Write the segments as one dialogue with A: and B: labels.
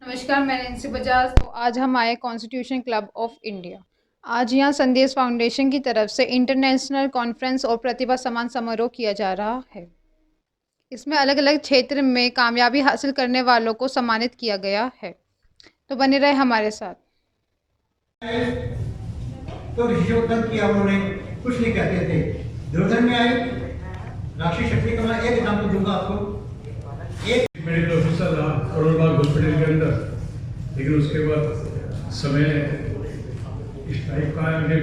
A: नमस्कार, मैं नैन्सी बजाज। तो आज हम आए कॉन्स्टिट्यूशन क्लब ऑफ इंडिया। आज यहाँ संदेश फाउंडेशन की तरफ से इंटरनेशनल कॉन्फ्रेंस और प्रतिभा सम्मान समारोह किया जा रहा है। इसमें अलग अलग क्षेत्र में कामयाबी हासिल करने वालों को सम्मानित किया गया है। तो बने रहे हमारे साथ।
B: तो ऋषि तक किया उन्होंने, कुछ नहीं कहते थे। दुर्योधन में आए, राष्ट्रीय शक्ति का मैं एक एग्जाम्पल दूंगा आपको। एक
C: मेडिकल ऑफिसर रहा करोड़ बाग हॉस्पिटल के अंदर, लेकिन उसके बाद समय इस टाइप का है कि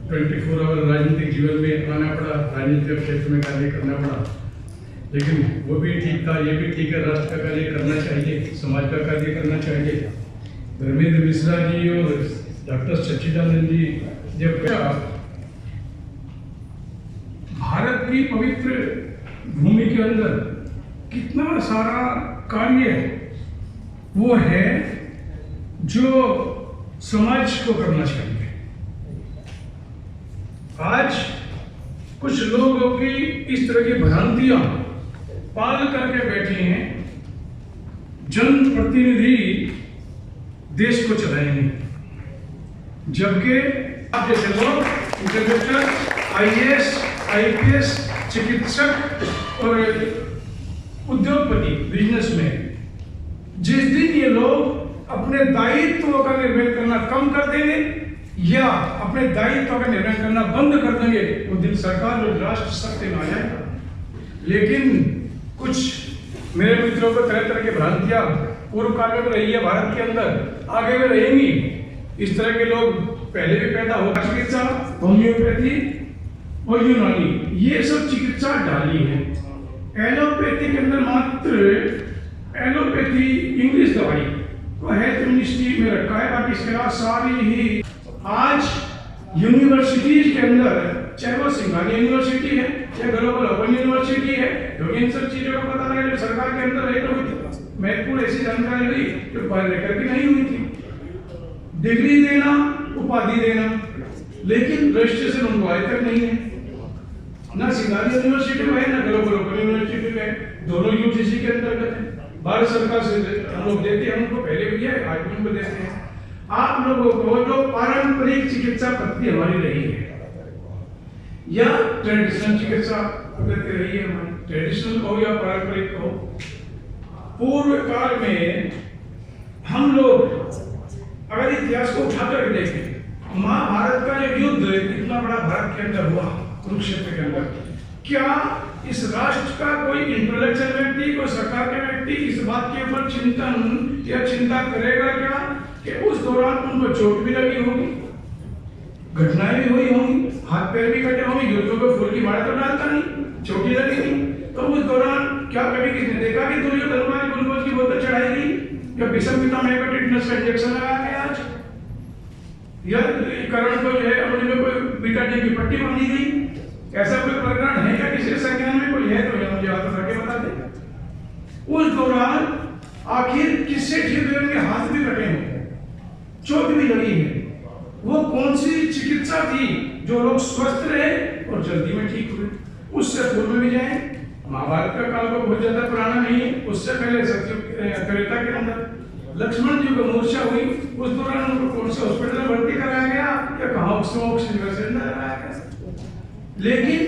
C: 24 आवर राजनीतिक जीवन में आना पड़ा, राजनीतिक क्षेत्र में कार्य करना पड़ा। लेकिन वो भी ठीक था, ये भी ठीक है, राष्ट्र का कार्य करना चाहिए, समाज का कार्य करना चाहिए। धर्मेंद्र मिश्रा जी और डॉक्टर सच्चिदानंद जी जब भारत की पवित्र भूमि के अंदर कितना सारा कार्य वो है जो समाज को करना चाहिए। आज कुछ लोगों की इस तरह की भ्रांतियां पाल करके बैठे हैं, जनप्रतिनिधि देश को चलाएंगे, जबकि आप जैसे लोग इंटरनेशनल IAS, IPS, चिकित्सक और उद्योगपति, बिजनेसमैन, जिस दिन ये लोग अपने दायित्व का निर्वहन करना कम कर देंगे या अपने दायित्व का निर्वहन करना बंद कर देंगे, वो दिन सरकार और राष्ट्र सत्य में आ जाएगा। लेकिन कुछ मेरे मित्रों को तरह तरह की भ्रांतियां पूर्व काल में रही है भारत के अंदर, आगे में रहेंगी। इस तरह के लोग पहले भी पैदा हो, चिकित्सा, होम्योपैथी और यूनानी, ये सब चिकित्सा डाली है। एलोपैथी के अंदर मात्र एलोपैथी इंग्लिश दवाई को हेल्थ मिनिस्ट्री में रखा है, बाकी इसके अलावा सारी ही आज यूनिवर्सिटीज के अंदर, चाहे वो सिंघानी यूनिवर्सिटी है, चाहे ग्लोबल ओपन यूनिवर्सिटी है, क्योंकि इन सब चीजों का पता लगा सरकार के अंदर रही तो महत्वपूर्ण ऐसी जानकारी हुई जो पढ़ लेकर भी नहीं हुई थी। डिग्री देना, उपाधि देना, लेकिन रजिस्ट्रेशन उनको आज तक नहीं है। ना सिंघानी यूनिवर्सिटी में है, ना ग्लोबल ओपन यूनिवर्सिटी में है, दोनों यूजीसी के अंतर्गत है। भारत सरकार से हम लोग देते हैं, उनको पहले भी है, आज भी उनको देते हैं। आप लोगों को जो पारंपरिक चिकित्सा पद्धति हमारी रही है या ट्रेडिशनल चिकित्सा पद्धति रही है हमारी, ट्रेडिशनल हो या पारंपरिक हो, पूर्व काल में हम लोग अगर इतिहास को उठाकर देखें, महाभारत का जो युद्ध इतना बड़ा भारत के अंदर हुआ, कुरुक्षेत्र के अंदर, क्या इस राष्ट्र का कोई इंटेलेक्चुअल व्यक्ति, कोई सरकार के व्यक्ति इस बात के ऊपर चिंतन या चिंता करेगा क्या कि उस दौरान उनको चोट भी लगी होगी, घटनाएं भी हुई होंगी, हाथ पैर भी कटे होंगे, युद्धों को फूल की माला तो डालता नहीं, चोटी लगी थी, तो उस दौरान क्या कभी किसने देखा कि दुर्योधन ग्लूकोज की बोतल चढ़ाई गई या भीष्म पितामह को टिटनेस का इंजेक्शन लगाया गया आज, या कर्ण को जो है अपने में कोई बीटाडीन की पट्टी बांधी गई? ऐसा कोई प्रकरण है क्या किसी संज्ञान में? कोई है तो ये मुझे हाथ रख के बता दे। उस दौरान आखिर किससे ठीक हुए? उनके हाथ भी कटे हैं, चोट भी लगी है। वो कौन सी चिकित्सा थी जो लोग स्वस्थ रहे और जल्दी में ठीक हुए? उससे पूर्व में भी जाए, महाभारत का काल को बहुत ज्यादा पुराना नहीं है, उससे पहले त्रेता के अंदर लक्ष्मण जी को मूर्छा हुई, उस दौरान उनको कौन से हॉस्पिटल में भर्ती कराया गया या कहाँ ऑक्सीजन लगाया गया? लेकिन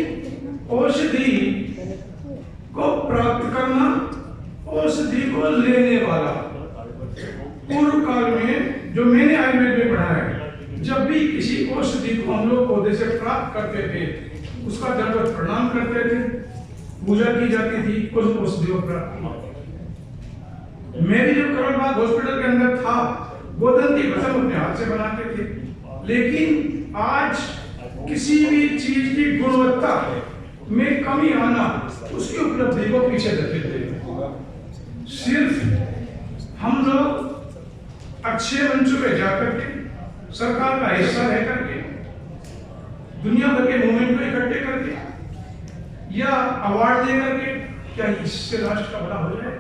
C: औषधि को प्राप्त करना, औषधि को लेने वाला, पूर्व काल में जो मैंने आयुर्वेद में पढ़ा है, जब भी किसी औषधि को हम लोग पौधे से प्राप्त करते थे, उसका दंडवत प्रणाम करते थे, पूजा की जाती थी, उस औषधि को प्राप्त। मैं भी जब करोड़ बाग हॉस्पिटल के अंदर था, गोदंती भस्म अपने हाथ से बनाते थे, लेकिन आज किसी भी चीज की गुणवत्ता में कमी आना उसकी उपलब्धि को पीछे धकेलते हैं। सिर्फ हम लोग अच्छे मंचों पे जाकर के, सरकार का हिस्सा रह करके, दुनिया भर के मूवमेंट को इकट्ठे करके या अवार्ड दे करके, क्या इससे राष्ट्र का भला हो जाए?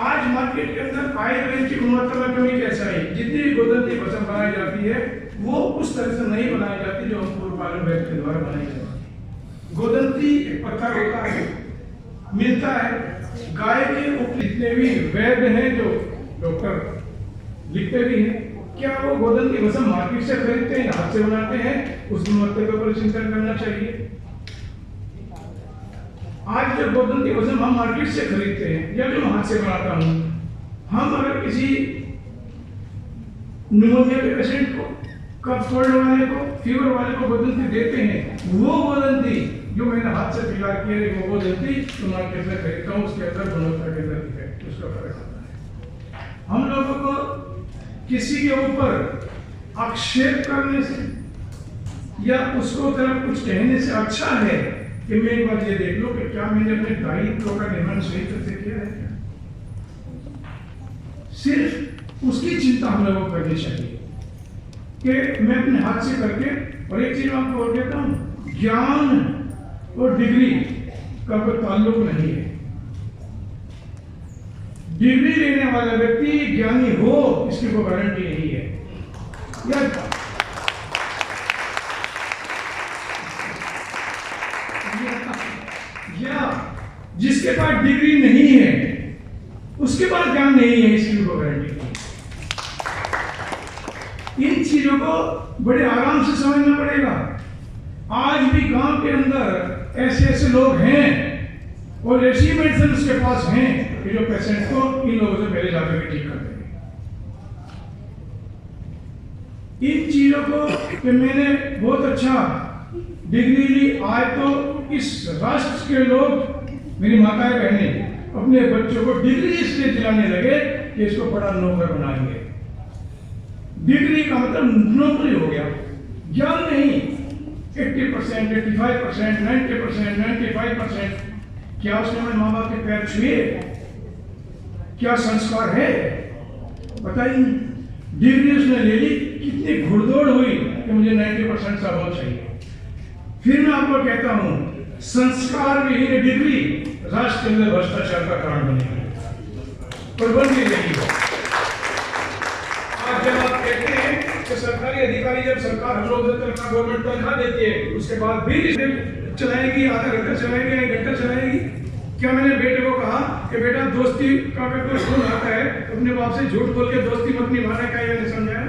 C: आज मार्केट के अंदर आयुर्वेद की गुणवत्ता में कमी कैसा है? जितनी गोदंती भस्म बनाई जाती है वो उस तरह से नहीं बनाई जाती जो हम पूर्व काल वैद्य के द्वारा बनाई जाती है। गोदंती एक पत्थर होता है, मिलता है, गाय के ऊपर जितने भी वैद्य हैं जो डॉक्टर लिखते भी हैं, क्या वो गोदन की भस्म मार्केट से खरीदते हैं, हाथ से बनाते हैं? उस गुणवत्ता के ऊपर चिंतन करना चाहिए। आज जो गोदन की भस्म हम मार्केट से खरीदते हैं या जो मैं हाथ से बनाता हूं, हम अगर किसी निमोनिया के पेशेंट को, कफ कोल्ड वाले को, फीवर वाले को गोदंती देते हैं, वो गोदंती जो मैंने हाथ से तैयार की है वो गोदंती तो मार्केट से खरीदता हूँ, उसके अंदर गुणवत्ता के अंदर है, उसका फर्क आता है। हम लोगों को किसी के ऊपर आक्षेप करने से या उसको तरफ कुछ कहने से अच्छा है कि मैं एक बार ये देख लो कि क्या मैंने अपने दायित्व का निर्वहन सही तरह से किया है। सिर्फ उसकी चिंता हम लोगों को करनी चाहिए कि मैं अपने हाथ से करके, और एक चीज मैं आपको और कहता हूं, ज्ञान और डिग्री का कोई ताल्लुक नहीं है। डिग्री लेने वाला व्यक्ति ज्ञानी हो इसकी कोई गारंटी नहीं है। या जिसके पास डिग्री नहीं है उसके पास ज्ञान नहीं है, इसकी कोई गारंटी नहीं। इन चीजों को बड़े आराम से समझना पड़ेगा। आज भी गांव के अंदर ऐसे ऐसे लोग हैं और ऐसी मेडिसिन उसके पास हैं कि जो पेशेंट को इन लोगों से पहले जाकर के ठीक करते हैं। इन चीजों को कि मैंने बहुत अच्छा डिग्री ली, आज तो इस राष्ट्र के लोग, मेरी माताएं बहनें, अपने बच्चों को डिग्री इसलिए दिलाने लगे कि इसको बड़ा नौकर बनाएंगे। डिग्री का मतलब नौकरी हो गया, ज्ञान नहीं। 80%, 85%, 90%, 95%। क्या उसने मेरे माँ बाप के पैर छुए? क्या संस्कार है? बताइए। डिग्री उसने ले ली, कितनी घुड़दौड़ हुई कि मुझे 90% का बहुत चाहिए। फिर मैं आपको कहता हूं, संस्कार विहीन डिग्री राष्ट्र के अंदर भ्रष्टाचार का कारण बनेगी और बन भी रही है। आज जब आप कहते हैं कि सरकारी अधिकारी, जब सरकार हम लोग गवर्नमेंट तनख्वाह देती है, उसके बाद भी चलाएगी, आधा घंटा चलाएगी, 1 घंटा चलाएगी। क्या मैंने बेटे को कहा कि बेटा दोस्ती का अगर कोई खून आता है अपने बाप से झूठ बोल के दोस्ती मत निभाना? क्या मैंने समझाया?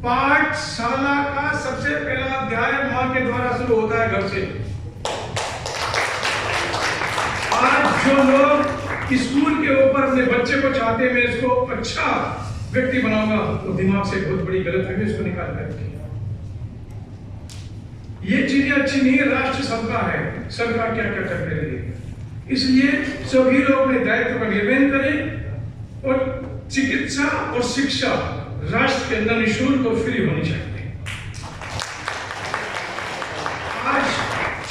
C: पाठशाला का सबसे पहला अध्याय मां के द्वारा शुरू होता है, घर से। आज जो लोग स्कूल के ऊपर अपने बच्चे को चाहते हैं मैं इसको अच्छा व्यक्ति बनाऊंगा, तो दिमाग से बहुत बड़ी गलत है, इसको निकाल कर। ये चीजें अच्छी नहीं है। राष्ट्र सबका है, सरकार क्या क्या करते रही। इसलिए सभी लोग अपने दायित्व का निर्वहन करें और चिकित्सा और शिक्षा राष्ट्र के अंदर निःशुल्क और फ्री होनी चाहिए। आज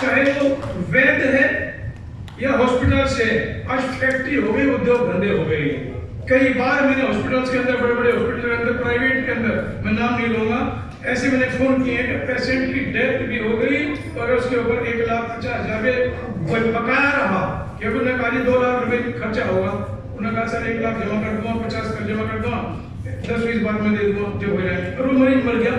C: चाहे वो वैद्य है या हॉस्पिटल से, आज फैक्ट्री हो गई, उद्योग धंधे हो गए। कई बार मैंने हॉस्पिटल्स के अंदर, बड़े बड़े हॉस्पिटल के अंदर, प्राइवेट के अंदर, मैं नाम नहीं लूंगा, ऐसे मैंने फोन किए कि पेशेंट की डेथ भी हो गई और उसके ऊपर 1,50,000 बकाया रहा। क्योंकि उन्होंने कहा 2 लाख रुपए खर्चा होगा। उन्होंने कहा सर 1 लाख जमा कर दूंगा, 50 कर जमा कर दूंगा, 10-20 बाद में दे दूंगा जब हो जाए। और वो मरीज मर गया,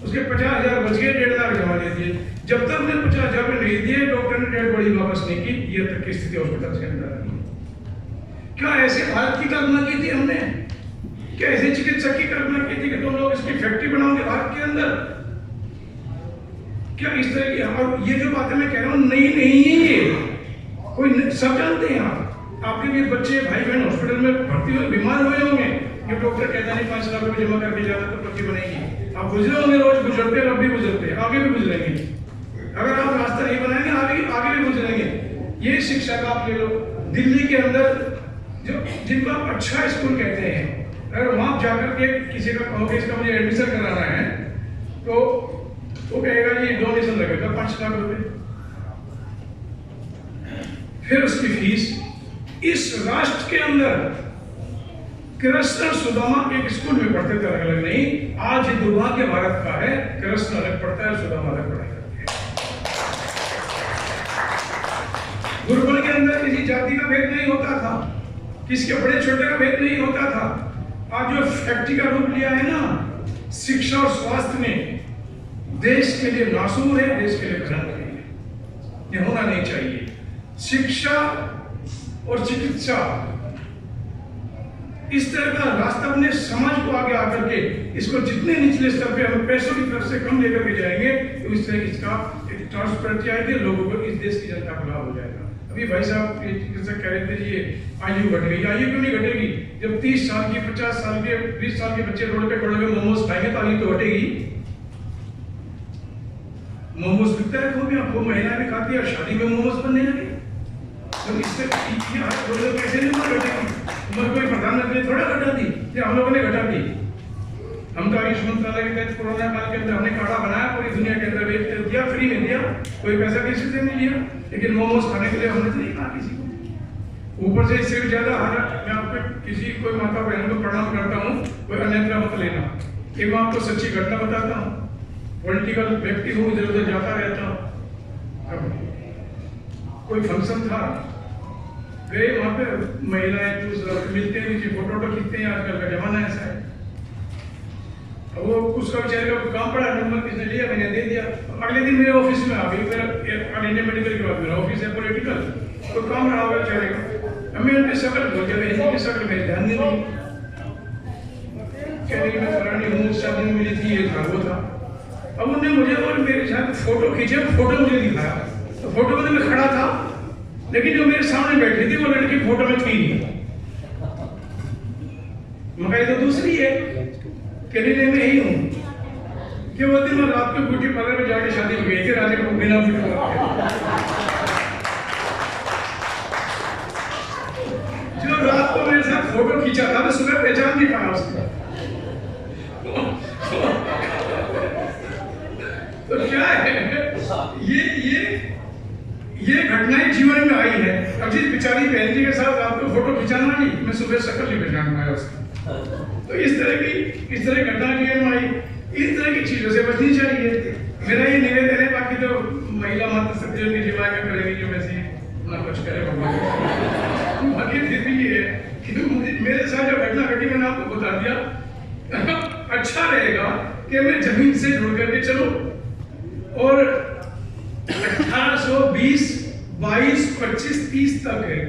C: उसके 50,000 बच गए, 1.5 लाख जमा दे दिए। जब तक मैंने 50,000 नहीं दिए, डॉक्टर ने डेड बॉडी वापस नहीं की। ये तक की स्थिति हॉस्पिटल के अंदर है। क्या ऐसे भारत की कल्पना की थी हमने? क्या ऐसे चिकित्सक की कल्पना की थी कि तुम लोग इसकी फैक्ट्री बनाओगे भारत के अंदर? क्या इस तरह की? और ये जो बातें मैं कह रहा हूँ नहीं है, कोई सब जानते हैं। आपके भी बच्चे, भाई बहन हॉस्पिटल में भर्ती हुए, बीमार हुए होंगे। ये डॉक्टर कहता नहीं 5 लाख रुपए जमा करके जाना तो पर्ची बनेगी। आप गुजरे होंगे, रोज गुजरते, अब भी गुजरते, आगे भी गुजरेंगे। अगर आप रास्ता नहीं बनाएंगे आगे भी गुजरेंगे। ये शिक्षा का आप ले लो। दिल्ली के अंदर जो जिनको आप अच्छा स्कूल कहते हैं, अगर वहां जाकर के किसी का कहोगे इसका मुझे एडमिशन कराना है, तो वो कहेगा ये डोनेशन लगेगा 5 लाख रुपए, फिर उसकी फीस। इस राष्ट्र के अंदर कृष्ण सुदामा एक स्कूल में पढ़ते थे, अलग अलग नहीं। आज ये दुर्भाग्य भारत का है, कृष्ण अलग पढ़ता है, सुदामा अलग पढ़ाई करती है। गुरुकुल के अंदर किसी जाति का भेद नहीं होता था, किसके बड़े छोटे का भेद नहीं होता था। आज जो फैक्ट्री का रूप लिया है ना, शिक्षा और स्वास्थ्य ने, देश के लिए नासूर है, देश के लिए कलंक है। ये होना नहीं चाहिए। शिक्षा और चिकित्सा इस तरह का रास्ता अपने समाज को आगे आकर के इसको जितने निचले स्तर पे हम पैसों की तरफ से कम लेकर के जाएंगे तो इस तरह इसका एक ट्रांसपेरेंसी आएगी, लोगों को इस देश की जनता को लाभ हो जाएगा। अभी भाई साहब जैसे कह रहे थे ये आयु घट गई, आयु क्यों नहीं घटेगी? जब 30 साल की 50 साल के 20 साल के बच्चे रोड पे खड़े हुए मोमोज खाएंगे तो आयु तो घटेगी। मोमोज बिकता है, खूब महिलाएं भी खाती है और शादी में मोमोज बनने लगे। तो इससे कैसे नहीं उम्र घटेगी? उम्र कोई प्रधानमंत्री थोड़ा घटा दी, ये हम लोगों ने घटा दी। हम तो आयुष मंत्रालय के तहत कोरोना काल के अंदर हमने काढ़ा बनाया, पूरी दुनिया के अंदर दिया, फ्री में दिया, कोई पैसा किसी से नहीं लिया, लेकिन मोमोज खाने के लिए हमने तो नहीं कहा किसी को। ऊपर से इससे भी ज्यादा हालत, मैं आपको किसी कोई माता बहन को प्रणाम करता हूँ, कोई अन्यथा मत लेना। एक मैं आपको सच्ची घटना बताता हूँ। पॉलिटिकल व्यक्ति हूँ, इधर उधर जाता रहता हूँ। कोई फंक्शन था, गए वहां पे, महिलाएं पुरुष मिलते हैं, फोटो खींचते हैं, आजकल का जमाना ऐसा है। वो उसका बेचारे का काम पड़ा, नंबर किसने लिया, मैंने दे दिया। अगले दिन मेरे ऑफिस में आ गई, मेरा इंडियन मेडिकल के बाद मेरा ऑफिस है पॉलिटिकल, तो काम रहा हुआ बेचारे का। अब मैं उनकी शक्ल बोल दिया, हिंदी की शक्ल में ध्यान नहीं दी, कह रही मैं फलानी हूँ, शादी में मिली थी, ये था वो था। अब उन्होंने मुझे और मेरे साथ फोटो खींचे, फोटो मुझे दिखाया, तो फोटो में मैं खड़ा था, लेकिन जो मेरे सामने बैठी थी वो लड़की फोटो में थी नहीं। मैं तो दूसरी है, कहने में यही हूँ कि वो दिन मैं रात को ब्यूटी पार्लर में जाके शादी में गई थी, राजा को बिना ब्यूटी पार्लर जो रात को मेरे साथ फोटो खींचा था, मैं सुबह पहचान नहीं पाया उसको। तो क्या है, ये घटनाएं जीवन में आई है। अब जिस बेचारी बहन जी के साथ आपको फोटो खिंचाना नहीं, मैं सुबह शक्ल नहीं पहचान पाया उसका। तो इस तरह घटना जीवन में आई। इस तरह की चीजों से बचनी चाहिए। मेरा ये निवेदन है, बाकी तो महिला माता शक्ति उनकी जीवन में करेगी जो वैसे ना कुछ करे भगवान। बाकी फिर भी ये है कि मेरे साथ जो घटना घटी मैंने आपको बता दिया। अच्छा रहेगा कि मैं जमीन से जुड़ करके चलूं और 1820, 22, 25, 30 तक है।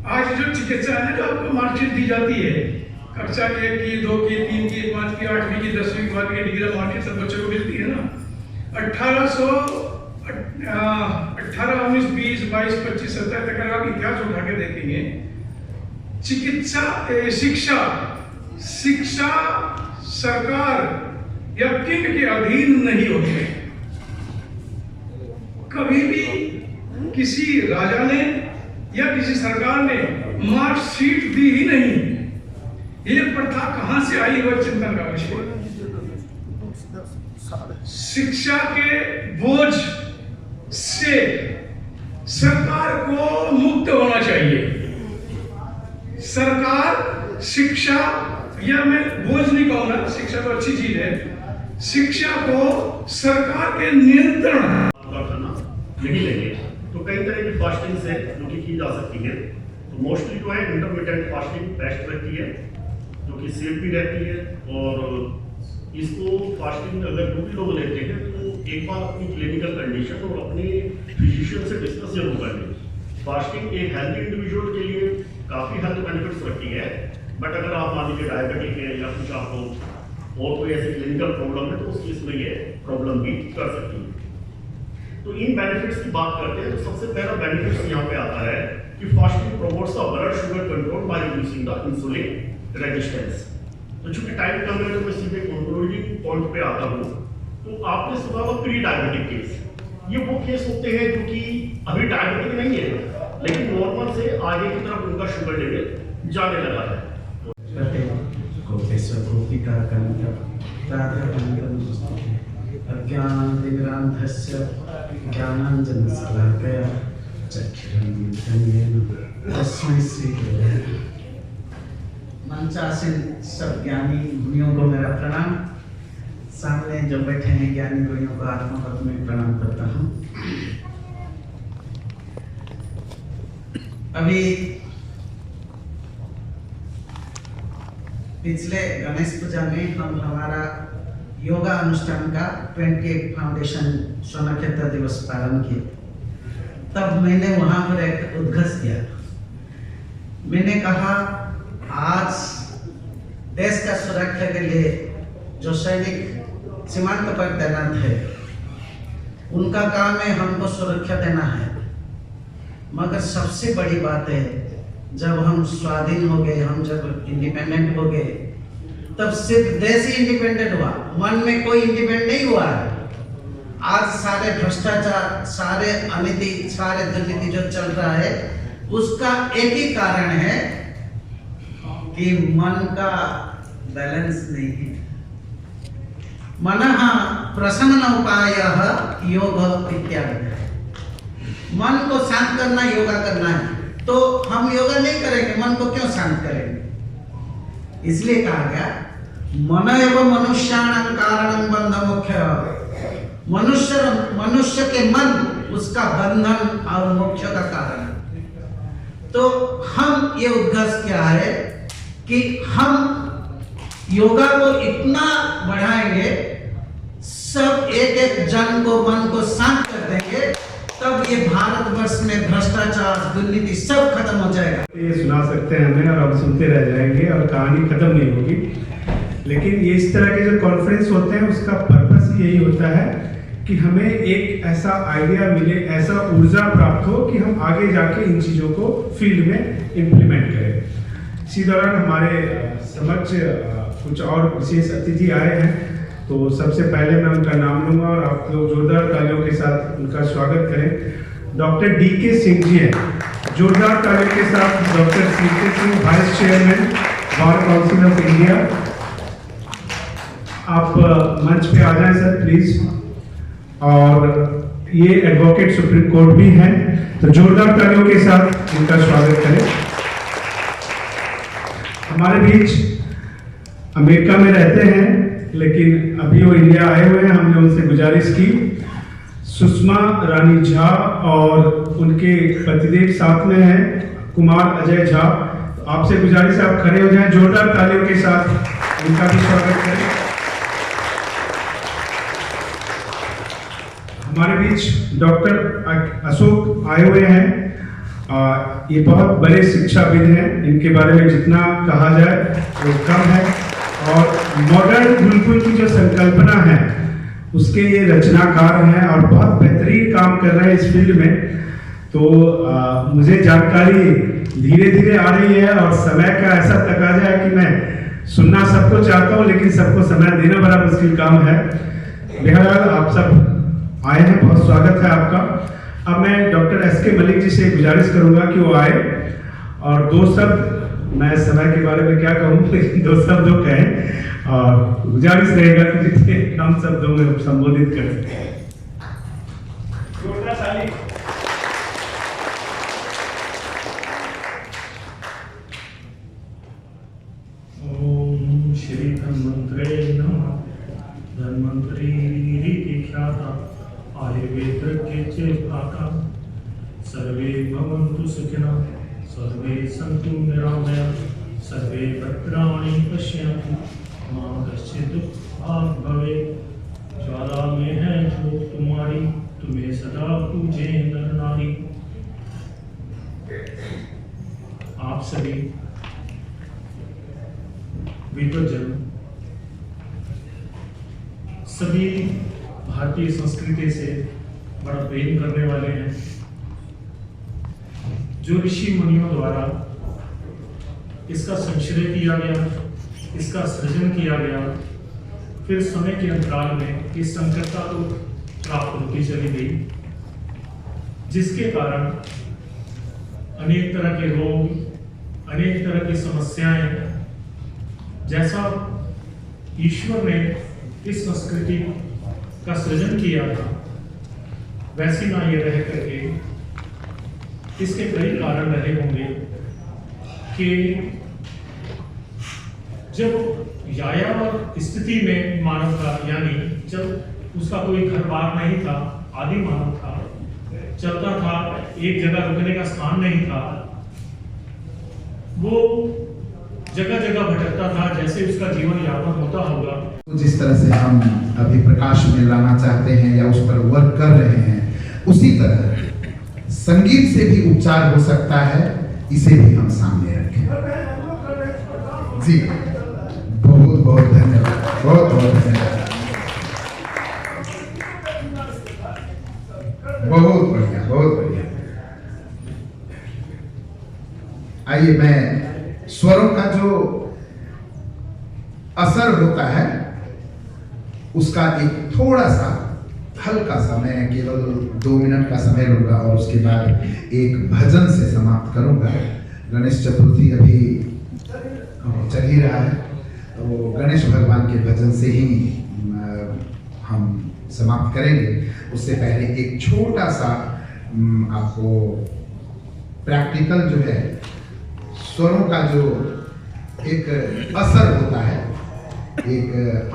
C: आज जो चिकित्सा है ना, जो आपको मार्कशीट दी जाती है, कक्षा की 1 की, 2 की, 3 की, 5 की, 8वीं की, 10वीं की, 12वीं की डिग्री मार्कशीट सब बच्चों को मिलती है ना। 18, 19, 20, 22, 25, 27 तक अगर आप इतिहास उठा के देखेंगे, शिक्षा सरकार या किंग के अधीन नहीं होती। कभी भी किसी राजा ने या किसी सरकार ने मार्कशीट दी ही नहीं। ये प्रथा कहां से आई, वह चिंतन का विषय। शिक्षा के बोझ से सरकार को मुक्त होना चाहिए। सरकार शिक्षा, या मैं बोझ नहीं कहूंगा, शिक्षा तो अच्छी चीज है, शिक्षा को सरकार के नियंत्रण
D: नहीं लेंगे तो कई तरह की फास्टिंग से जो की जा सकती है। तो मोस्टली जो है इंटरमिटेंट फास्टिंग बेस्ट रहती है, जो कि सेफ भी रहती है। और इसको फास्टिंग अगर जो भी लोग लेते हैं तो एक बार अपनी क्लिनिकल कंडीशन और अपने फिजिशियन से डिस्कस जरूर कर लें। फास्टिंग एक हेल्थी इंडिविजुअल के लिए काफ़ी हेल्थ बेनिफिट्स रखती है, बट अगर आप मान लीजिए डायबिटिक है या कुछ आपको और कोई ऐसे क्लिनिकल प्रॉब्लम है तो उस केस में ये प्रॉब्लम भी कर सकती है। तो इन बेनिफिट्स की बात करते हैं तो सबसे पहला बेनिफिट यहाँ पे आता है कि fasting promotes the blood sugar control by reducing the insulin resistance. तो चूंकि टाइम कम है तो मैं सीधे कंक्लूडिंग पॉइंट पे आता हूँ। तो आपने सुना होगा प्री डायबिटिक केस, ये वो केस होते हैं जो कि अभी डायबिटिक नहीं है लेकिन नॉर्मल से आगे की तरफ उनका शुगर लेवल जाने लगा है।
E: अज्ञानतिमिरान्धस्य ज्ञानाञ्जनशलाकया चक्षुरुन्मीलितं तस्मै श्रीगुरवे नमः। मंचासीन सब ज्ञानी गुणियों को मेरा प्रणाम। सामने जो बैठे हैं ज्ञानी गुणियों को आत्मपद में प्रणाम करता हूँ। अभी पिछले गणेश पूजा में हम हमारा योगा अनुष्ठान का 28 फाउंडेशन स्वर्ण दिवस पालन किया। तब मैंने वहां पर एक उद्घोष किया। मैंने कहा आज देश का सुरक्षा के लिए जो सैनिक सीमांत पर तैनात है, उनका काम है हमको सुरक्षा देना है। मगर सबसे बड़ी बात है, जब हम स्वाधीन हो गए, हम जब इंडिपेंडेंट हो गए, तब सिर्फ देश ही इंडिपेंडेंट हुआ, मन में कोई इंडिपेंडेंट नहीं हुआ है। आज सारे भ्रष्टाचार, सारे अनिति, सारे दुर्नीति जो चल रहा है, उसका एक ही कारण है कि मन का बैलेंस नहीं है। मनः प्रशमन उपायः योग इत्यादि। मन को शांत करना, योगा करना है। तो हम योगा नहीं करेंगे, मन को क्यों शांत करेंगे? इसलिए कहा गया मन एवं मनुष्याणां कारणं बंध मोक्ष। मनुष्य के मन उसका बंधन और मोक्ष का कारण है। तो हम ये उद्देश्य क्या है कि हम योगा को इतना बढ़ाएंगे, सब एक एक जन को, मन को शांत कर देंगे, तब ये भारतवर्ष में भ्रष्टाचार, दुर्नीति सब खत्म हो जाएगा।
C: ये सुना सकते हैं हमें और हम सुनते रह जाएंगे और कहानी खत्म नहीं होगी। लेकिन ये इस तरह के जो कॉन्फ्रेंस होते हैं, उसका पर्पस यही होता है कि हमें एक ऐसा आइडिया मिले, ऐसा ऊर्जा प्राप्त हो कि हम आगे जाके इन चीज़ों को फील्ड में इम्प्लीमेंट करें। इसी दौरान हमारे समक्ष कुछ और विशेष अतिथि आए हैं, तो सबसे पहले मैं उनका नाम लूंगा और आप लोग जोरदार तालियों के साथ उनका स्वागत करें। डॉक्टर DK सिंह जी हैं, जोरदार तालियों के साथ doctor CK Singh, vice chairman bar council of India. आप मंच पे आ जाएं सर प्लीज। और ये एडवोकेट सुप्रीम कोर्ट भी हैं, तो जोरदार तालियों के साथ इनका स्वागत करें। हमारे बीच अमेरिका में रहते हैं, लेकिन अभी वो इंडिया आए हुए हैं। हमने उनसे गुजारिश की, सुषमा रानी झा और उनके पतिदेव साथ में हैं, कुमार अजय झा। तो आपसे गुजारिश है आप खड़े हो जाएं, जोरदार तालियों के साथ उनका भी स्वागत करें। हमारे बीच डॉक्टर अशोक आए हुए हैं। ये बहुत बड़े शिक्षाविद हैं, इनके बारे में जितना कहा जाए वो कम है। और मॉडर्न गुरुकुल की जो संकल्पना है, उसके ये रचनाकार हैं और बहुत बेहतरीन काम कर रहे हैं इस फील्ड में। तो मुझे जानकारी धीरे धीरे आ रही है और समय का ऐसा तकाजा है कि मैं सुनना सबको चाहता हूँ, लेकिन सबको समय देना बड़ा मुश्किल काम है। बहरहाल आप सब आए हैं, बहुत स्वागत है आपका। अब मैं डॉक्टर SK मलिक जी से गुजारिश करूंगा कि वो आए और दो शब्द, मैं समय के बारे में क्या कहूँ, लेकिन दो शब्द जो कहें और गुजारिश रहेगा कि जितने कम शब्दों में संबोधित करें।
F: ओम श्री धन्वंतरे नमः। धन्वंतरी रीति ख्याता आयुर्वेद के चेताका। सर्वे भवन्तु सुखिनः, सर्वे सन्तु निरामया, सर्वे भद्राणि पश्यन्तु मा कश्चित् दुःखभाग् भवेत्। ज्वाला में है जो तुम्हारी, तुम्हें सदा पूजे नर नारी। आप सभी विद्वजन, सभी भारतीय संस्कृति से बड़ा प्रेम करने वाले हैं। जो ऋषि मुनियों द्वारा इसका संश्रय किया गया, इसका सृजन किया गया, फिर समय के अंतराल में इस संकटता को प्राप्त होती चली गई, जिसके कारण अनेक तरह के रोग, अनेक तरह की समस्याएं, जैसा ईश्वर ने इस संस्कृति का सृजन किया था, वैसी ना ये रह करके इसके कई कारण रहे होंगे कि जब यायावर स्थिति में मानव था, यानी जब उसका कोई घर बार नहीं था, आदि मानव था, चलता था, एक जगह रुकने का स्थान नहीं था, वो जगह जगह भटकता था, जैसे उसका जीवन यापन होता होगा।
G: जिस तरह से हम अभी प्रकाश में लाना चाहते हैं या उस पर वर्क कर रहे हैं, उसी तरह संगीत से भी उपचार हो सकता है, इसे भी हम सामने रखें। जी, बहुत बहुत धन्यवाद, बहुत बहुत धन्यवाद, बहुत बढ़िया, बहुत बढ़िया। आइए, मैं स्वरों का जो असर होता है उसका एक थोड़ा सा हल्का सा, मैं केवल 2 मिनट का समय लूंगा और उसके बाद एक भजन से समाप्त करूंगा। गणेश चतुर्थी अभी चल ही रहा है, तो गणेश भगवान के भजन से ही हम समाप्त करेंगे। उससे पहले एक छोटा सा आपको प्रैक्टिकल जो है स्वरों का जो एक असर होता है, एक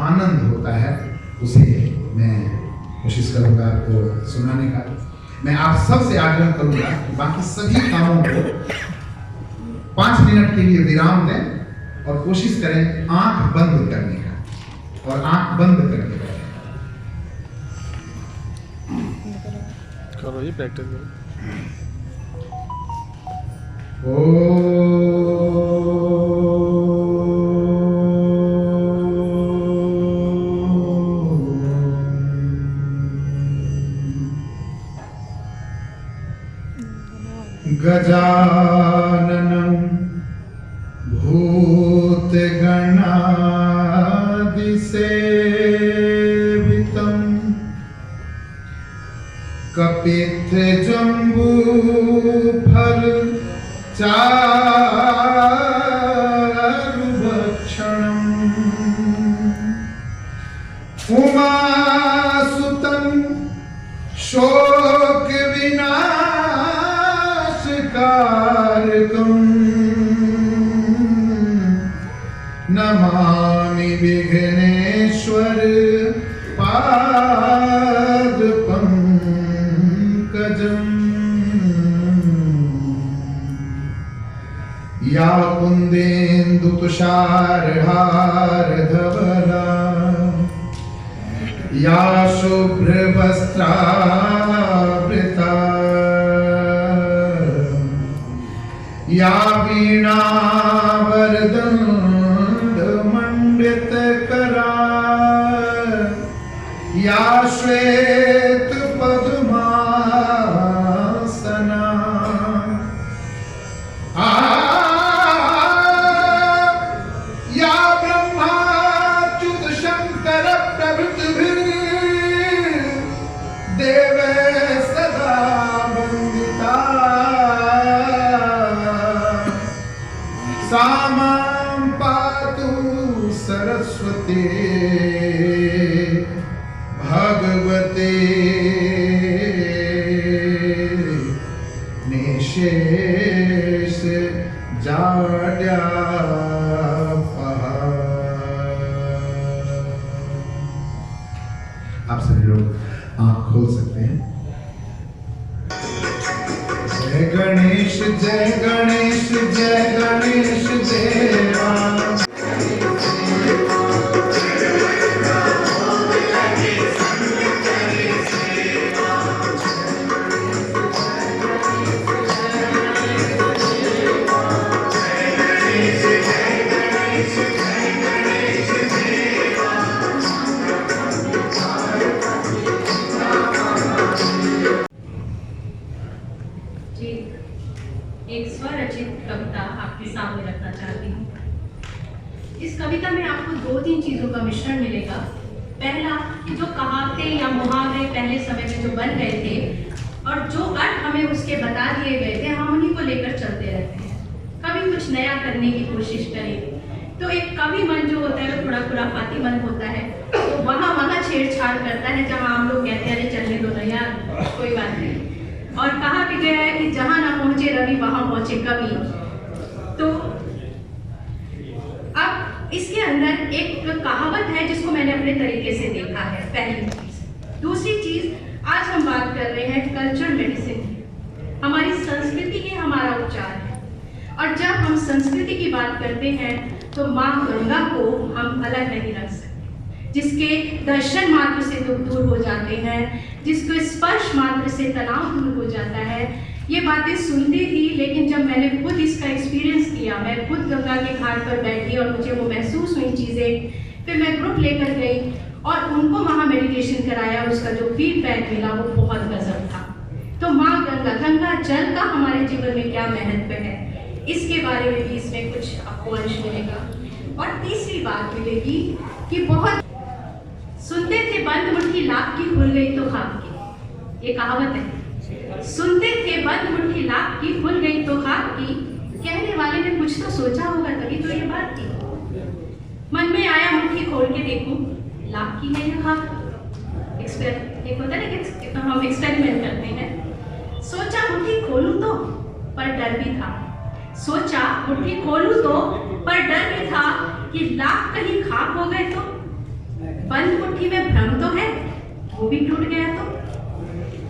G: आनंद होता है, उसे मैं कोशिश करूंगा आपको सुनाने का। मैं आप सबसे आग्रह करूंगा कि बाकी सभी कामों को 5 मिनट के लिए विराम दें और कोशिश करें आंख बंद करने का, और आंख बंद करके बैठें।
H: करो ये प्रैक्टिस करो।
G: गजाननं भूतगणादिसेवितं कपित्थजम्बूफल चारुभक्षणम् उमासुतं शोकविनाशकारकम् नमामि विघ्नेश्वर पादपङ्कजम्। या कुन्देन्दुतुषारहारधवला या शुभ्रवस्त्रावृता या वीणावरदण्डमण्डितकरा या श्वेतपद्मासना या ब्रह्माच्युतशङ्कर प्रभृतिभिर्देवैः सदा वन्दिता सा मां पातु सरस्वती भगवते निशेष जाड्यापहा। आप सभी लोग आंख खोल सकते हैं। जय गणेश जय गणेश जय गणेश देवा।
I: जी, एक स्वरचित कविता आपके सामने रखना चाहती हूँ। इस कविता में आपको 2-3 चीज़ों का मिश्रण मिलेगा। पहला, कि जो कहावतें या मुहावरे पहले समय में जो बन गए थे और जो अर्थ हमें उसके बता दिए गए थे, हम उन्हीं को लेकर चलते रहते हैं। कभी कुछ नया करने की कोशिश करें तो एक कवि मन जो होता है वो थोड़ा खुराफाती मन होता है, तो वहाँ छेड़छाड़ करता है जहाँ हम लोग कहते हैं अरे चलने दो ना यार, कोई बात नहीं। और कहा भी गया है कि जहाँ ना पहुँचे रवि वहाँ पहुँचे कवि। तो अब इसके अंदर एक कहावत है जिसको मैंने अपने तरीके से देखा है, पहली चीज। दूसरी चीज, आज हम बात कर रहे हैं कल्चर मेडिसिन की। हमारी संस्कृति ही हमारा उपचार है, और जब हम संस्कृति की बात करते हैं तो माँ गंगा को हम अलग नहीं रख सकते, जिसके दर्शन मात्र से दुख दूर हो जाते हैं, जिसको स्पर्श मात्र से तनाव दूर हो जाता है, ये बातें सुनती थी, लेकिन जब मैंने खुद इसका एक्सपीरियंस किया, मैं खुद गंगा के घाट पर बैठी और मुझे वो महसूस हुई चीज़ें, फिर मैं ग्रुप लेकर गई और उनको वहाँ मेडिटेशन कराया। उसका जो फीडबैक मिला वो बहुत गजब था। तो माँ गंगा जल का हमारे जीवन में क्या महत्व है, इसके बारे में भी इसमें कुछ आपको अंश मिलेगा। और तीसरी बात मिलेगी कि बहुत सुनते थे बंद मुट्ठी लाख की खुल गई तो खाक की, ये कहावत है। सुनते थे बंद मुट्ठी लाख की खुल गई तो खाक की, कहने वाले ने कुछ तो सोचा होगा तभी तो ये बात की। मन में आया मुट्ठी खोल के देखूं, लाख की है या खाक। एक होता है ना कि हम एक्सपेरिमेंट करते हैं। सोचा मुट्ठी खोलूं तो, पर डर भी था। सोचा मुट्ठी खोलूं तो, पर डर भी था कि लाख कहीं खाक हो गए तो। बंद मुट्ठी में भ्रम तो है, वो भी टूट गया तो।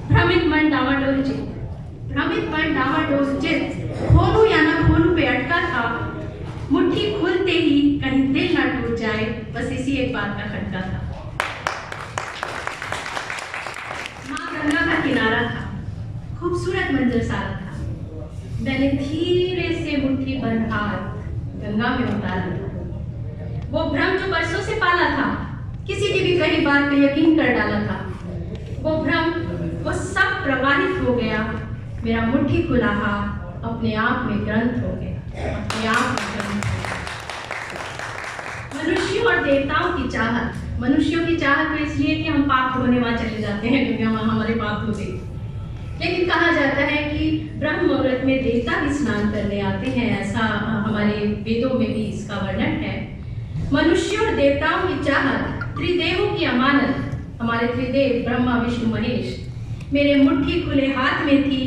I: भ्रमित मन डावाडोल चित, खोलूं या ना खोलूं पे अटका था। मुट्ठी खुलते ही कहीं दिल ना टूट जाए, बस इसी एक बात का खटका था। माँ गंगा का किनारा था, खूबसूरत मंजर सारा था। मैंने धीरे से मुट्ठी बंद हाथ गंगा में उतारा था। वो भ्रम जो बरसों से पाला था, किसी की भी कही बात पे यकीन कर डाला था, वो भ्रम वो सब प्रवाहित हो गया। मेरा मुट्ठी खुला हाथ अपने आप में ग्रंथ हो गया, अपने आप में ग्रंथ हो गया। मनुष्यों और देवताओं की चाहत, मनुष्यों की चाहत तो इसलिए कि हम पाप होने वहां चले जाते हैं, क्योंकि वहां हमारे पाप होते। लेकिन कहा जाता है कि ब्रह्म मुहूर्त में देवता भी स्नान करने आते हैं, ऐसा हमारे वेदों में भी इसका वर्णन है। मनुष्यों और देवताओं की चाहत, त्रिदेवों की अमानत, हमारे त्रिदेव ब्रह्मा विष्णु महेश मेरे मुट्ठी खुले हाथ में थी।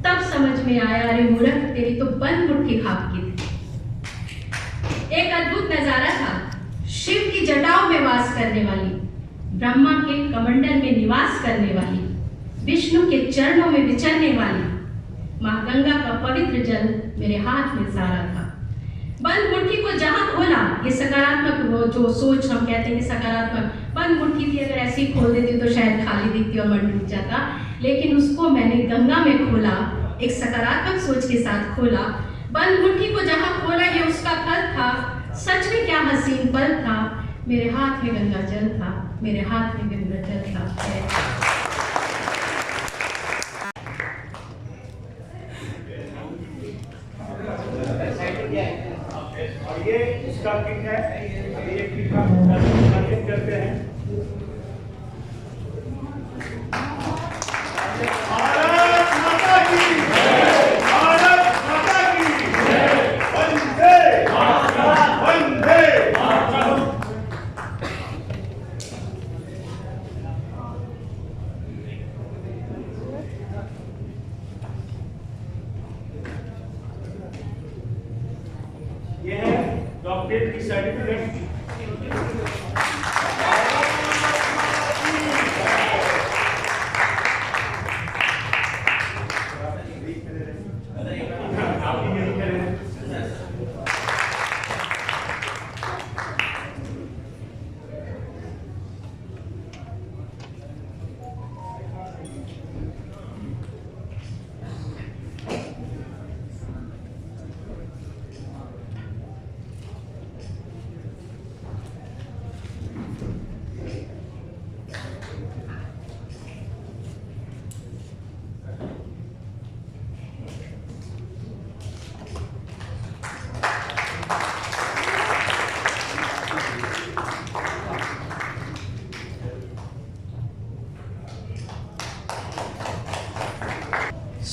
I: तब समझ में आया, अरे मूर्ख तेरी तो बंद मुट्ठी खाक की थी। एक अद्भुत नजारा था, शिव की जटाओं में वास करने वाली, ब्रह्मा के कमंडल में निवास करने वाली, विष्णु के चरणों में विचरने वाली माँ गंगा का पवित्र जल मेरे हाथ में सारा था। बंद मुट्ठी को जहां खोला, ये सकारात्मक वो जो सोच हम कहते हैं कि सकारात्मक, बंद मुट्ठी थी, अगर ऐसी खोल देती तो शायद खाली दिखती और मन टूट जाता, लेकिन उसको मैंने गंगा में खोला, एक सकारात्मक सोच के साथ खोला। बंद मुट्ठी को जहां खोला, ये उसका फल था। सच में क्या हसीन पल था, मेरे हाथ में गंगा जल था, मेरे हाथ में गंगा जल था।
C: और ये इसका किट है, ये किट का मार्केट करते हैं। भारत माता की जय, भारत माता की जय, वंदे मातरम, वंदे मातरम। ये है डॉक्टरेट की सर्टिफिकेट।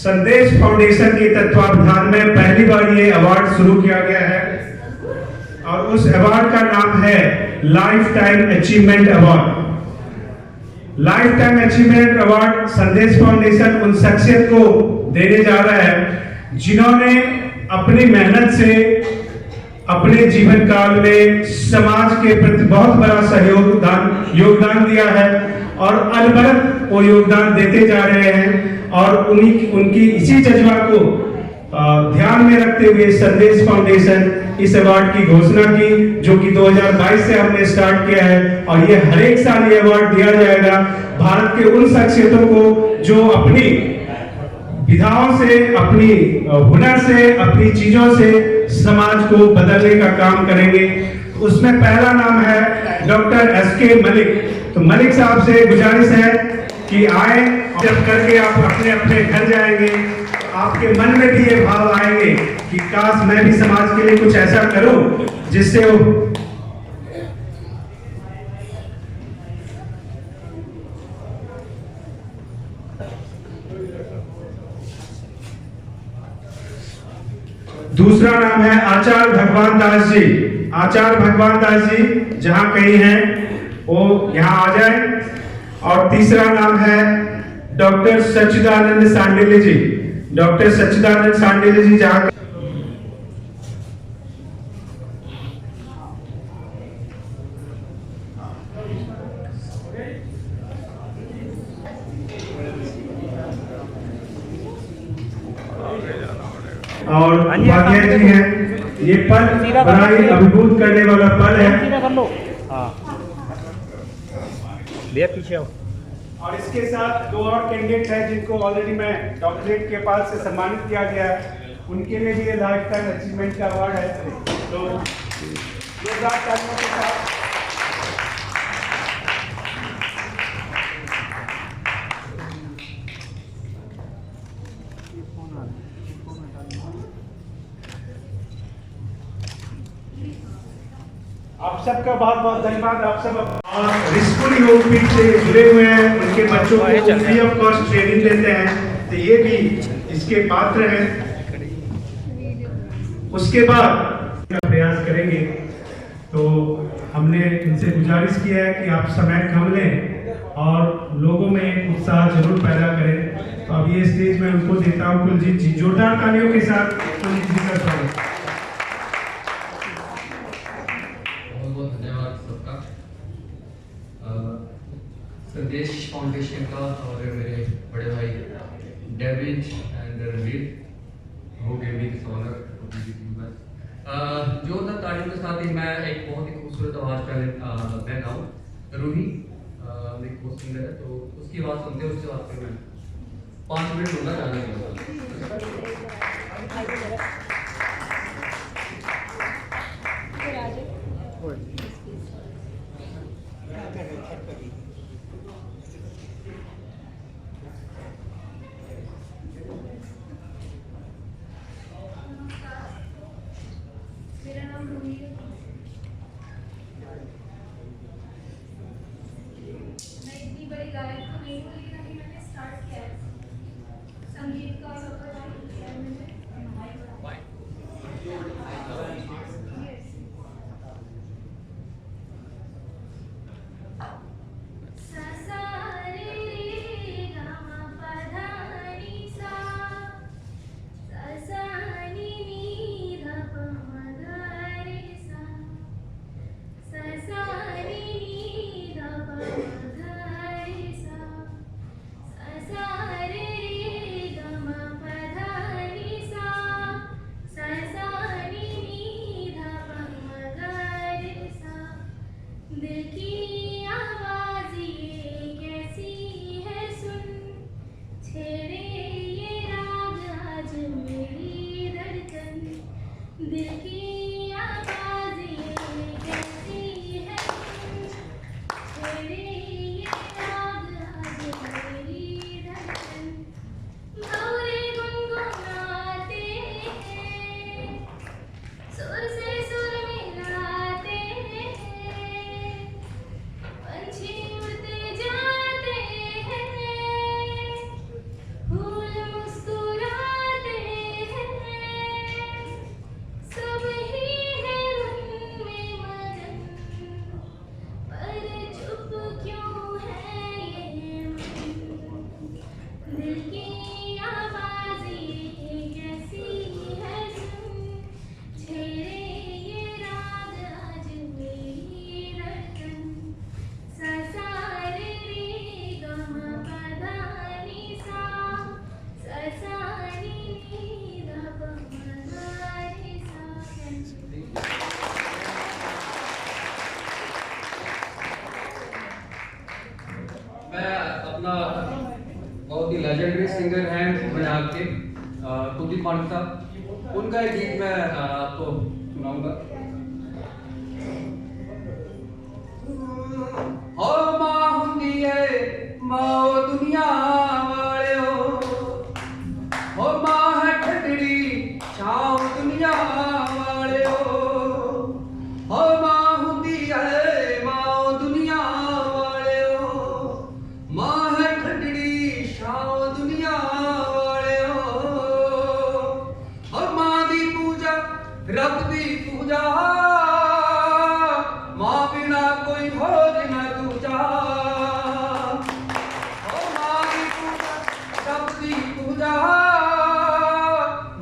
C: संदेश फाउंडेशन के तत्वावधान में पहली बार ये अवार्ड शुरू किया गया है और उस अवार्ड का नाम है life time achievement award. Life time achievement award संदेश फाउंडेशन उन शख्सियत को देने जा रहा है जिन्होंने अपनी मेहनत से अपने जीवन काल में समाज के प्रति बहुत बड़ा योगदान दिया है और अनवरत वो योगदान देते जा रहे हैं। और उनकी इसी जज्बा को ध्यान में रखते हुए संदेश फाउंडेशन इस अवार्ड की घोषणा की, जो कि 2022 से हमने स्टार्ट किया है। और ये हर एक साल ये अवार्ड दिया जाएगा भारत के उन शख्सियतों को जो अपनी विधाओं से, अपनी हुनर से, अपनी चीजों से समाज को बदलने का काम करेंगे। उसमें पहला नाम है डॉक्टर SK मलिक। तो मलिक साहब से गुजारिश है कि आए, जब करके आप अपने अपने घर जाएंगे आपके मन में भी ये भाव आएंगे कि काश मैं भी समाज के लिए कुछ ऐसा करूं जिससे वो दूसरा नाम है आचार्य भगवान दास जी। आचार्य भगवान दास जी जहां कहीं हैं वो यहां आ जाए। और तीसरा नाम है डॉक्टर सच्चिदानंद सांडिल्य जी। डॉक्टर सच्चिदानंद सांडिल्य जी जहां और उपाध्याय जी हैं। ये पल बड़ा ही अभिभूत करने वाला पल है।
H: पीछे आओ।
C: और इसके साथ 2 और कैंडिडेट हैं जिनको ऑलरेडी मैं डॉक्टरेट के पास से सम्मानित किया गया है। उनके लिए भी ये लाइफ टाइम अचीवमेंट का अवार्ड है। तो जोरदार तालियों के साथ आप सबका बहुत बहुत धन्यवाद। आप सब और रिस्कुल योगपीठ से जुड़े हुए हैं, उनके बच्चों को फ्री ऑफ कॉस्ट ट्रेनिंग देते हैं, तो ये भी इसके पात्र हैं। उसके बाद प्रयास करेंगे। तो हमने इनसे गुजारिश किया है कि आप समय कम लें और लोगों में एक उत्साह जरूर पैदा करें। तो अब ये स्टेज में उनको देता हूँ कुलजीत जी। जोरदार तालियों के साथ कुलजीत जी का स्वागत।
J: संदेश फाउंडेशन का और मेरे बड़े भाई डेविड एंड रणवीर हो गए भी जोरदार तालियों के साथ ही मैं एक बहुत ही खूबसूरत आवाज का मैं गाऊँ रूही मेरी को सिंगर है, तो उसकी आवाज़ सुनते हैं। उसके बाद फिर मैं 5 मिनट लूँगा गाने के।
K: मेरा नाम रूही है। मैं इतनी बड़ी गायक तो नहीं हूँ, लेकिन अभी मैंने स्टार्ट किया है संगीत का सफर किया है मैंने। Sa
J: लेजेंडरी सिंगर हैं पंजाब के कुलदीप मानक साहब, उनका एक गीत मैं आपको सुनाऊंगा। हो मां हुंदी है मां दुनिया वालियो, हो मां है ठडड़ी छाओ दुनिया वालियो, हो मां हुंदी है मां दुनिया वालियो, मां है ठडड़ी छाओ दुनिया वालियो, हो मां दी पूजा रब दी पूजा, मां बिना कोई भोग न दूजा, हो मां दी पूजा रब दी पूजा,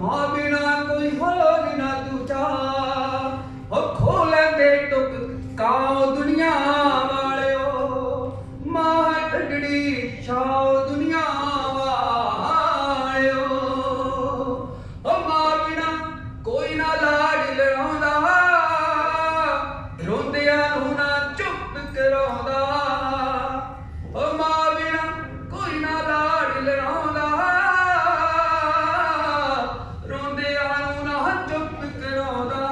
J: मां बिना कोई भोग न दूजा, हो खोले दे टुक काओ दुनिया वालियो, मां है ठडड़ी छाओ दुनिया वालियो, हो मां बिना कोई ना लाड लड़ाउंदा, रोंदिया नूं ना चुप कराउंदा, हो मां बिना कोई ना लाड लड़ाउंदा, रोंदिया नूं ना चुप कराउंदा,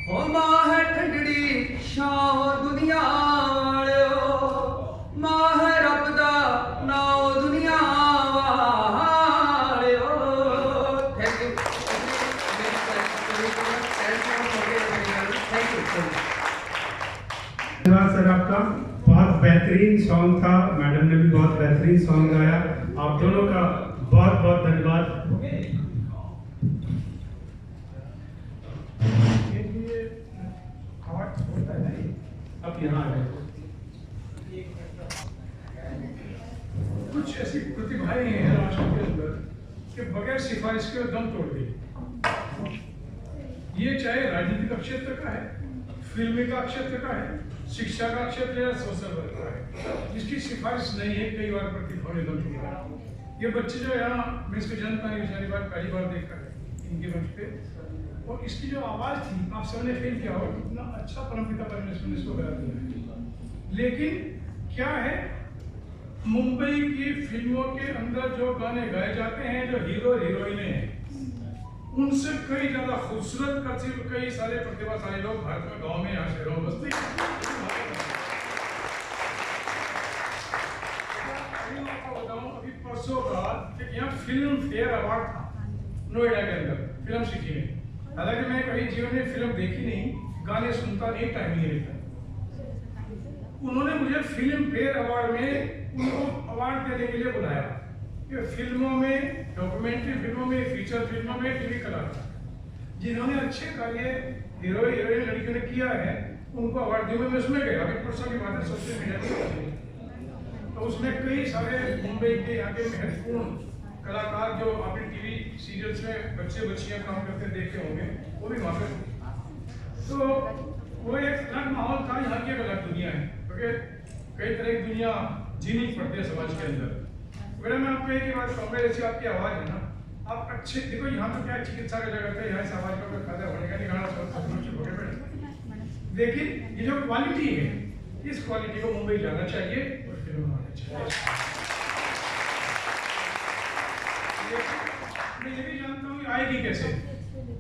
J: हो मां है ठंडड़ी छाओ दुनिया वालियो, मां है रब दा नाओ दुनिया वालियो। Thank you.
C: धन्यवाद सर आपका, बहुत बेहतरीन सॉन्ग था, मैडम ने भी बहुत बेहतरीन सॉन्ग गाया, आप दोनों का बहुत बहुत धन्यवाद। अब यहाँ आ गए, कुछ ऐसी प्रतिभाएं हैं राष्ट्र के अंदर कि बगैर सिफारिश के दम तोड़ दी। ये चाहे राजनीतिक क्षेत्र का है, फिल्म का क्षेत्र का है, शिक्षा का क्षेत्र या सोशल वर्क का है, जिसकी सिफारिश नहीं है कई बार प्रतिभा ने दम तोड़ा। ये बच्चे जो यहाँ मैं इसको जानता नहीं, सारी बात पहली बार देखा है इनके मंच पे, और इसकी जो आवाज़ थी आप सबने फील किया हो कितना अच्छा परमपिता परमेश्वर ने इसको बना दिया है। लेकिन क्या है, मुंबई की फिल्मों के अंदर जो गाने गाए जाते हैं, जो हीरो हीरोइनें हैं, उनसे कई ज्यादा खूबसूरत कई सारे प्रतिभाशाली लोग भारत में गांव में यहाँ शहरों में बसते हैं। अभी परसों का यहाँ फिल्म फेयर अवार्ड था नोएडा के अंदर फिल्म सिटी में। हालांकि मैं कभी जीवन में फिल्म देखी नहीं, गाने सुनता नहीं, टाइम नहीं मिलता। उन्होंने मुझे फिल्म फेयर अवार्ड में उनको अवार्ड देने के लिए बुलाया कि फिल्मों में, डॉक्यूमेंट्री फिल्मों में, फीचर फिल्मों में, टीवी कलाकार जिन्होंने अच्छे कार्य हीरो हीरोइन लड़कियों ने किया है उनको अवार्ड दिया। मैं उसमें गया, अभी परसों की बात है, सोशल मीडिया पर, तो उसमें कई सारे मुंबई के यहाँ के महत्वपूर्ण कलाकार जो आपने टीवी सीरियल्स में बच्चे बच्चियाँ काम करते देखे होंगे, वो भी वहाँ पे। तो वो एक अलग माहौल था, यहाँ की एक अलग दुनिया है, क्योंकि कई तरह की दुनिया जीनी पड़ती है समाज के अंदर। अगर मैं आपको एक ही बात कहूँगा, जैसे आपकी आवाज़ है ना, आप अच्छे देखो, यहाँ तो क्या चिकित्सा का जगह है, यहाँ इस आवाज़ का कोई फायदा होने का नहीं, गाना सब छोटे बैठे, लेकिन ये जो क्वालिटी है, इस क्वालिटी को मुंबई जाना चाहिए और फिल्म आना चाहिए। मैं ये भी जानता हूँ आएगी कैसे,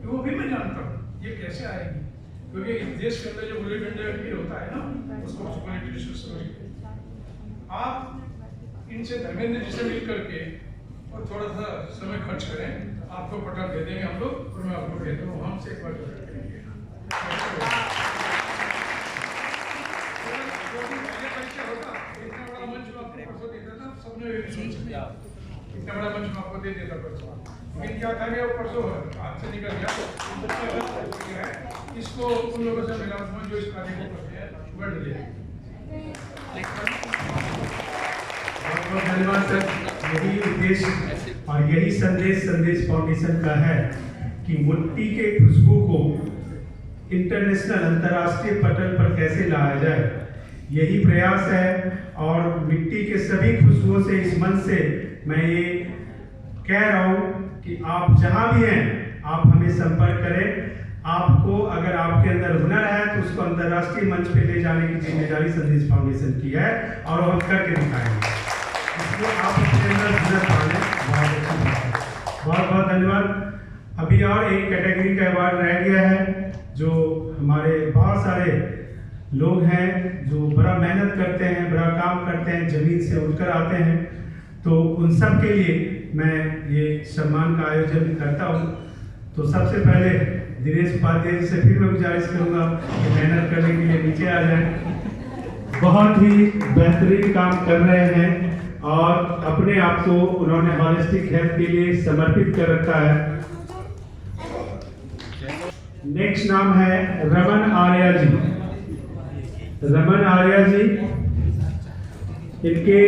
C: वो भी मैं जानता हूँ ये कैसे आएगी, क्योंकि देश के अंदर जो गुल्ली डंडा होता है ना, उसको आप इनसे धर्मेंद्र जी से मिल करके और थोड़ा सा समय खर्च करें, आपको पटल दे देंगे हम लोग, और मैं आपको दे दूँ, हमसे एक बार करेंगे। इतना बड़ा मंच में आपको परसों देता था, सबने इतना बड़ा मंच में आपको दे देता परसों, लेकिन क्या था कि वो परसों हाथ से निकल गया। इसको उन लोगों से मिला जो इस कार्य को करते हैं, बढ़ दिया। बहुत धन्यवाद सर। यही उद्देश्य और यही संदेश फाउंडेशन का है कि मिट्टी के खुशबू को इंटरनेशनल अंतर्राष्ट्रीय पटल पर कैसे लाया जाए, यही प्रयास है। और मिट्टी के सभी खुशबुओं से, इस मन से मैं ये कह रहा हूँ कि आप जहाँ भी हैं, आप हमें संपर्क करें। आपको अगर आपके अंदर हुनर है तो उसको अंतर्राष्ट्रीय मंच पे ले जाने की जिम्मेदारी संदेश फाउंडेशन की है, और हम करके दिखाएंगे। जो आप अपने अंदर हुनर पालें, बहुत अच्छी बात है। बहुत बहुत धन्यवाद। अभी और एक कैटेगरी का अवार्ड रह गया है, जो हमारे बहुत सारे लोग हैं जो बड़ा मेहनत करते हैं, बड़ा काम करते हैं, जमीन से उठकर आते हैं, तो उन सब के लिए मैं ये सम्मान का आयोजन करता हूँ। तो सबसे पहले दिनेश उपाध्याय जी से फिर मैं गुजारिश करूँगा कि मेहनत करने के लिए नीचे आ जाएं। बहुत ही बेहतरीन काम कर रहे हैं और अपने आप को उन्होंने हॉलिस्टिक हेल्थ के लिए समर्पित कर रखा है। नेक्स्ट नाम है रमन आर्या जी। रमन आर्या जी, इनके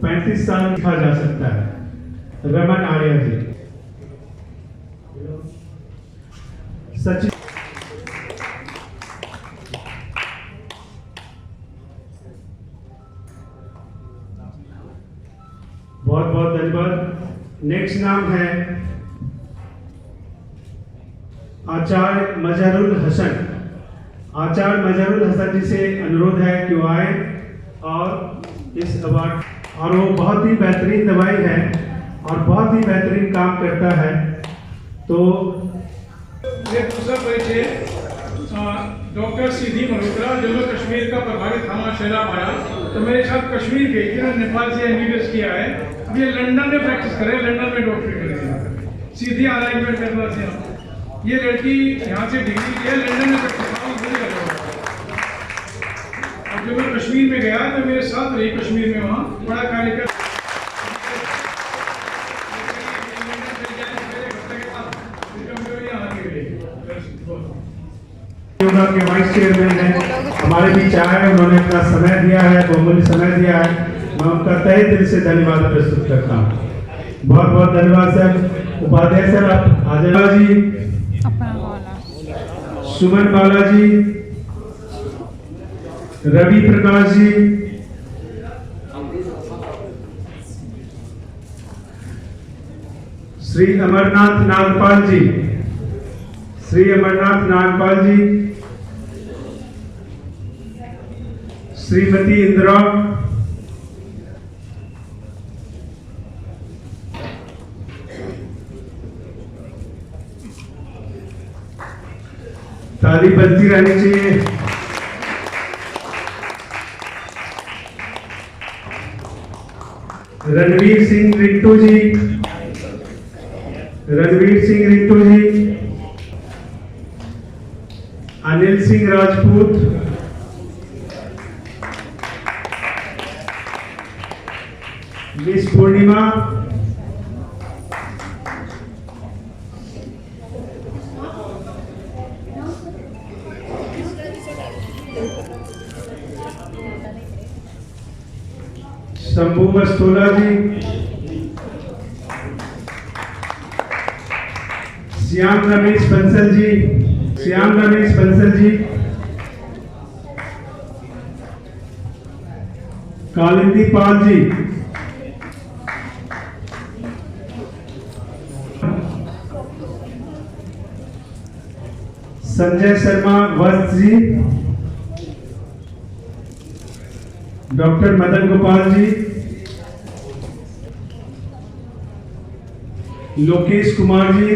C: 35 साल लिखा जा सकता है। रमन आर्या जी। सचिन बहुत बहुत धन्यवाद। नेक्स्ट नाम है आचार्य मजहरुल हसन। आचार्य मजहरुल हसन जी से अनुरोध है कि वो आए और इस अवार्ड, और वो बहुत ही बेहतरीन दवाई है और बहुत ही बेहतरीन काम करता है। तो
L: ये दूसरा परिचय डॉक्टर सीधी मल्होत्रा, जम्मू कश्मीर का प्रभारी थाना शैलाब आया तो मेरे साथ कश्मीर गई थी, नेपाल से एमबीबीएस किया है। अब ये लंदन में प्रैक्टिस करे, लंदन में डॉक्टरी करेगी, सीधी अलाइनमेंट करना से। ये लड़की यहाँ से डिग्री की है, लंदन में प्रैक्टिस और जब मैं कश्मीर में गया तो मेरे साथ रही, कश्मीर में वहाँ बड़ा कार्यक्रम
C: योगा के वाइस चेयरमैन हैं, हमारे बीच आए हैं, उन्होंने अपना समय दिया है, बहुमूल्य समय दिया है। मैं उनका तहे दिल से धन्यवाद प्रस्तुत करता हूँ। बहुत बहुत धन्यवाद सर। उपाध्याय सर आप आ जाइए जी। सुमन बालाजी, रवि प्रकाश जी, श्री अमरनाथ नागपाल जी, श्री अमरनाथ नागपाल जी, श्रीमती इंदिरा, ताली बजती रहनी चाहिए। रणवीर सिंह रिंटू जी, रणवीर सिंह रिंटू जी, अनिल सिंह राजपूत, मिस पूर्णिमा, शंभू मस्तोला जी, श्याम रमेश बंसल जी, श्याम रमेश बंसल जी, कालिंदी पाल जी, संजय शर्मा वत्स जी, डॉक्टर मदन गोपाल जी, लोकेश कुमार जी,